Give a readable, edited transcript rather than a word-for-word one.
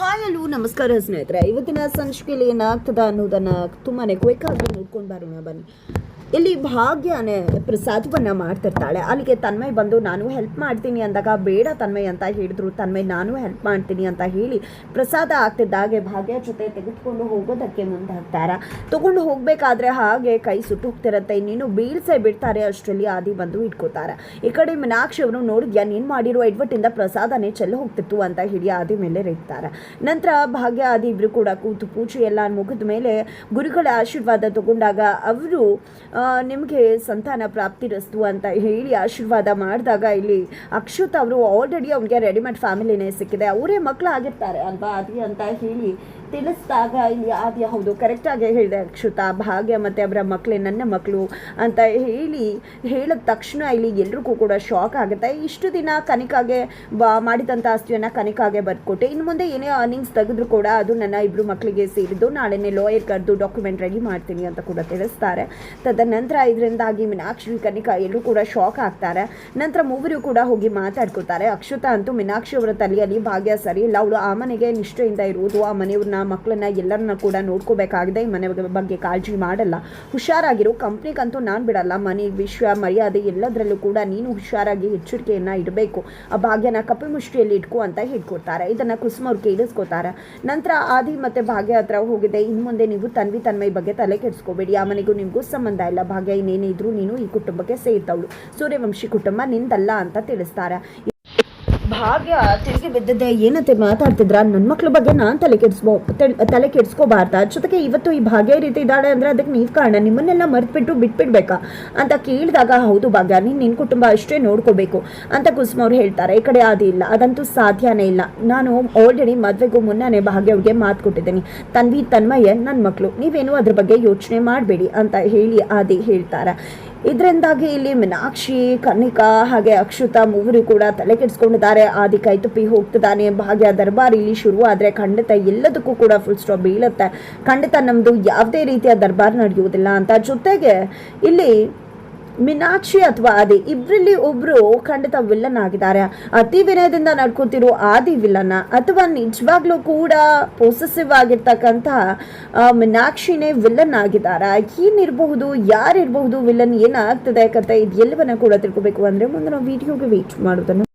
Hi hello ನಮಸ್ಕಾರ ಸ್ನೇಹಿತರೆ. ಇವತ್ತಿನ ಸಂಚಿಕೆಯಲ್ಲಿ ಏನಾಗ್ತದ ಅನ್ನೋದನ್ನು ತುಂಬಾ ಕ್ವಿಕ್ ಆಗಿ ನೋಡ್ಕೊಂಡು ಬರೋಣ ಬನ್ನಿ. ಇಲ್ಲಿ ಭಾಗ್ಯನೇ ಪ್ರಸಾದವನ್ನು ಮಾಡ್ತಿರ್ತಾಳೆ. ಅಲ್ಲಿಗೆ ತನ್ಮಯ್ ಬಂದು ನಾನು ಹೆಲ್ಪ್ ಮಾಡ್ತೀನಿ ಅಂದಾಗ ಬೇಡ ತನ್ಮಯ್ ಅಂತ ಹೇಳಿದ್ರು. ತನ್ಮಯ್ ನಾನು ಹೆಲ್ಪ್ ಮಾಡ್ತೀನಿ ಅಂತ ಹೇಳಿ ಪ್ರಸಾದ ಆಗ್ತಿದ್ದಾಗೆ ಭಾಗ್ಯ ಜೊತೆ ತೆಗೆದುಕೊಂಡು ಹೋಗೋದಕ್ಕೆ ಮುಂದಾಗ್ತಾರೆ. ತಗೊಂಡು ಹೋಗಬೇಕಾದ್ರೆ ಹಾಗೆ ಕೈ ಸುಟ್ಟು ಹೋಗ್ತಿರತ್ತೆ. ಇನ್ನೇನು ಬೀಳ್ಸೇ ಬಿಡ್ತಾರೆ. ಅಷ್ಟರಲ್ಲಿ ಆದಿ ಬಂದು ಇಟ್ಕೋತಾರೆ. ಈ ಕಡೆ ಮೀನಾಕ್ಷಿ ಅವರು ನೋಡಿದ್ಯಾ ನೀನು ಮಾಡಿರೋ ಎಡ್ವಟ್ಟಿಂದ ಪ್ರಸಾದನೇ ಚೆಲ್ಲ ಹೋಗ್ತಿತ್ತು ಅಂತ ಹೇಳಿ ಆದಿ ಮೇಲೆ ರೇಗ್ತಾರೆ. ನಂತರ ಭಾಗ್ಯ ಆದಿ ಇಬ್ಬರು ಕೂಡ ಕೂತು ಪೂಜೆ ಎಲ್ಲ ಮುಗಿದ ಮೇಲೆ ಗುರುಗಳ ಆಶೀರ್ವಾದ ತಗೊಂಡಾಗ ಅವರು ನಿಮಗೆ ಸಂತಾನ ಪ್ರಾಪ್ತಿರಸ್ತು ಅಂತ ಹೇಳಿ ಆಶೀರ್ವಾದ ಮಾಡಿದಾಗ ಇಲ್ಲಿ ಅಕ್ಷುತ್ ಅವರು ಆಲ್ರೆಡಿ ಅವ್ರಿಗೆ ರೆಡಿಮೇಡ್ ಫ್ಯಾಮಿಲಿನೇ ಸಿಕ್ಕಿದೆ, ಅವರೇ ಮಕ್ಕಳು ಆಗಿರ್ತಾರೆ ಅಲ್ವಾ ಆದಿ ಅಂತ ಹೇಳಿ ತಿಳಿಸಿದಾಗ ಇಲ್ಲಿ ಆದಿ ಹೌದು ಕರೆಕ್ಟಾಗಿ ಹೇಳಿದೆ ಅಕ್ಷುತ, ಭಾಗ್ಯ ಮತ್ತು ಅವರ ಮಕ್ಕಳೇ ನನ್ನ ಮಕ್ಕಳು ಅಂತ ಹೇಳಿ ಹೇಳಿದ ತಕ್ಷಣ ಇಲ್ಲಿ ಎಲ್ರಿಗೂ ಕೂಡ ಶಾಕ್ ಆಗುತ್ತೆ. ಇಷ್ಟು ದಿನ ಕನಿಕಾಗೆ ಮಾಡಿದಂಥ ಆಸ್ತಿಯನ್ನು ಕನಿಕಾಗೆ ಬರ್ಕೊಟ್ಟೆ, ಇನ್ನು ಮುಂದೆ ಏನೇ ಅರ್ನಿಂಗ್ಸ್ ತೆಗೆದ್ರು ಕೂಡ ಅದು ನನ್ನ ಇಬ್ಬರು ಮಕ್ಕಳಿಗೆ ಸೇರಿದ್ದು, ನಾಳೆನೇ ಲಾಯರ್ ಕರೆದು ಡಾಕ್ಯುಮೆಂಟ್ ರೆಡಿ ಮಾಡ್ತೀನಿ ಅಂತ ಕೂಡ ತಿಳಿಸ್ತಾರೆ. ತದನಂತರ ಇದರಿಂದಾಗಿ ಮೀನಾಕ್ಷಿ ಕನಿಕಾ ಎಲ್ಲರೂ ಕೂಡ ಶಾಕ್ ಆಗ್ತಾರೆ. ನಂತರ ಮೂವರು ಕೂಡ ಹೋಗಿ ಮಾತಾಡ್ಕೋತಾರೆ. ಅಕ್ಷುತ ಅಂತೂ ಮೀನಾಕ್ಷಿ ಅವರ ತಲೆಯಲ್ಲಿ ಭಾಗ್ಯ ಸರಿ ಇಲ್ಲ, ಅವಳು ಆ ಮನೆಗೆ ನಿಷ್ಠೆಯಿಂದ ಇರುವುದು, ಆ ಮನೆಯವ್ರನ್ನ ಮಕ್ಕಳನ್ನ ಎಲ್ಲರನ್ನ ಕೂಡ ನೋಡ್ಕೋಬೇಕಾಗಿದೆ, ಈ ಮನೆ ಬಗ್ಗೆ ಕಾಳಜಿ ಮಾಡಲ್ಲ, ಹುಷಾರಾಗಿರು, ಕಂಪ್ನಿಗಂತೂ ನಾನು ಬಿಡಲ್ಲ, ಮನೆ ವಿಶ್ವ ಮರ್ಯಾದೆ ಎಲ್ಲದರಲ್ಲೂ ಕೂಡ ನೀನು ಹುಷಾರಾಗಿ ಎಚ್ಚರಿಕೆಯನ್ನು ಇಡಬೇಕು, ಆ ಭಾಗ್ಯನ ಕಪ್ಪೆ ಮುಷ್ಟಿಯಲ್ಲಿ ಇಟ್ಕೋ ಅಂತ ಹೇಳ್ಕೊಡ್ತಾರೆ. ಇದನ್ನು ಕುಸುಮ ಅವ್ರು ಕೇಳಿಸ್ಕೋತಾರೆ. ನಂತರ ಆದಿ ಮತ್ತು ಭಾಗ್ಯ ಹತ್ರ ಹೋಗಿದೆ, ಇನ್ನು ಮುಂದೆ ನೀವು ತನ್ಮಯ್ ಬಗ್ಗೆ ತಲೆ ಕೆಡಿಸ್ಕೋಬೇಡಿ, ಆ ಮನೆಗೂ ನಿಮಗೂ ಸಂಬಂಧ ಇಲ್ಲ, ಭಾಗ್ಯ ಇನ್ನೇನಿದ್ರು ನೀನು ಈ ಕುಟುಂಬಕ್ಕೆ ಸೇರ್ತವಳು, ಸೂರ್ಯವಂಶಿ ಕುಟುಂಬ ನಿಂದಲ್ಲ ಅಂತ ತಿಳಿಸ್ತಾರೆ. ಭಾಗ್ಯ ತಿರುಗಿ ಬಿದ್ದಿದ್ದೆ, ಏನಂತೆ ಮಾತಾಡ್ತಿದ್ರ, ನನ್ನ ಮಕ್ಳ ಬಗ್ಗೆ ನಾನು ತಲೆ ಕೆಡಿಸ್ಕೋಬಾರ್ದ, ಜೊತೆಗೆ ಇವತ್ತು ಈ ಭಾಗ್ಯ ಈ ರೀತಿ ಇದ್ದಾಳೆ ಅಂದರೆ ಅದಕ್ಕೆ ನೀವು ಕಾರಣ, ನಿಮ್ಮನ್ನೆಲ್ಲ ಮರೆತುಬಿಟ್ಟು ಬಿಟ್ಬಿಡ್ಬೇಕಾ ಅಂತ ಕೇಳಿದಾಗ ಹೌದು ಭಾಗ್ಯ ನಿನ್ನ ಕುಟುಂಬ ಅಷ್ಟೇ ನೋಡ್ಕೋಬೇಕು ಅಂತ ಕುಸುಮ ಅವ್ರು ಹೇಳ್ತಾರೆ. ಈ ಕಡೆ ಆದಿ ಇಲ್ಲ, ಅದಂತೂ ಸಾಧ್ಯನೇ ಇಲ್ಲ, ನಾನು ಆಲ್ರೆಡಿ ಮದುವೆಗೂ ಮುನ್ನನೇ ಭಾಗ್ಯ ಅವ್ರಿಗೆ ಮಾತು ಕೊಟ್ಟಿದ್ದೀನಿ, ತನ್ಮಯ್ಯ ನನ್ನ ಮಕ್ಕಳು, ನೀವೇನು ಅದ್ರ ಬಗ್ಗೆ ಯೋಚನೆ ಮಾಡಬೇಡಿ ಅಂತ ಹೇಳಿ ಆದಿ ಹೇಳ್ತಾರೆ. ಇದರಿಂದಾಗಿ ಇಲ್ಲಿ ಮೀನಾಕ್ಷಿ ಕನ್ನಿಕಾ ಹಾಗೆ ಅಕ್ಷುತ ಮೂವರು ಕೂಡ ತಲೆ ಕೆಡಿಸ್ಕೊಂಡಿದ್ದಾರೆ. ಆದಿ ಕೈ ತುಪ್ಪಿ ಹೋಗ್ತಿದ್ದಾನೆ. ಭಾಗ್ಯ ದರ್ಬಾರ್ ಇಲ್ಲಿ ಶುರು ಆದರೆ ಖಂಡಿತ ಎಲ್ಲದಕ್ಕೂ ಕೂಡ ಫುಲ್ ಸ್ಟಾಪ್ ಬೀಳುತ್ತೆ, ಖಂಡಿತ ನಮ್ಮದು ಯಾವುದೇ ರೀತಿಯ ದರ್ಬಾರ್ ನಡೆಯುವುದಿಲ್ಲ ಅಂತ. ಜೊತೆಗೆ ಇಲ್ಲಿ ಮೀನಾಕ್ಷಿ ಅಥವಾ ಆದಿ ಇಬ್ಬರಲ್ಲಿ ಒಬ್ಬರು ಖಂಡಿತ ವಿಲ್ಲನ್ ಆಗಿದ್ದಾರೆ. ಅತಿ ವಿನಯದಿಂದ ನಡ್ಕೋತಿರೋ ಆದಿ ವಿಲ್ಲನ್ನ ಅಥವಾ ನಿಜವಾಗ್ಲೂ ಕೂಡ ಪೊಸೆಸಿವ್ ಆಗಿರ್ತಕ್ಕಂತಹ ಮೀನಾಕ್ಷಿನೇ ವಿಲ್ಲನ್ ಆಗಿದ್ದಾರೆ? ಏನಿರಬಹುದು, ಯಾರಿರಬಹುದು ವಿಲ್ಲನ್, ಏನಾಗ್ತದೆ ಕತೆ, ಇದು ಎಲ್ಲವನ್ನ ಕೂಡ ತಿಳ್ಕೋಬೇಕು ಅಂದರೆ ಮುಂದೆ ನಾವು ವಿಡಿಯೋಗೆ ವೇಟ್ ಮಾಡೋದನ್ನು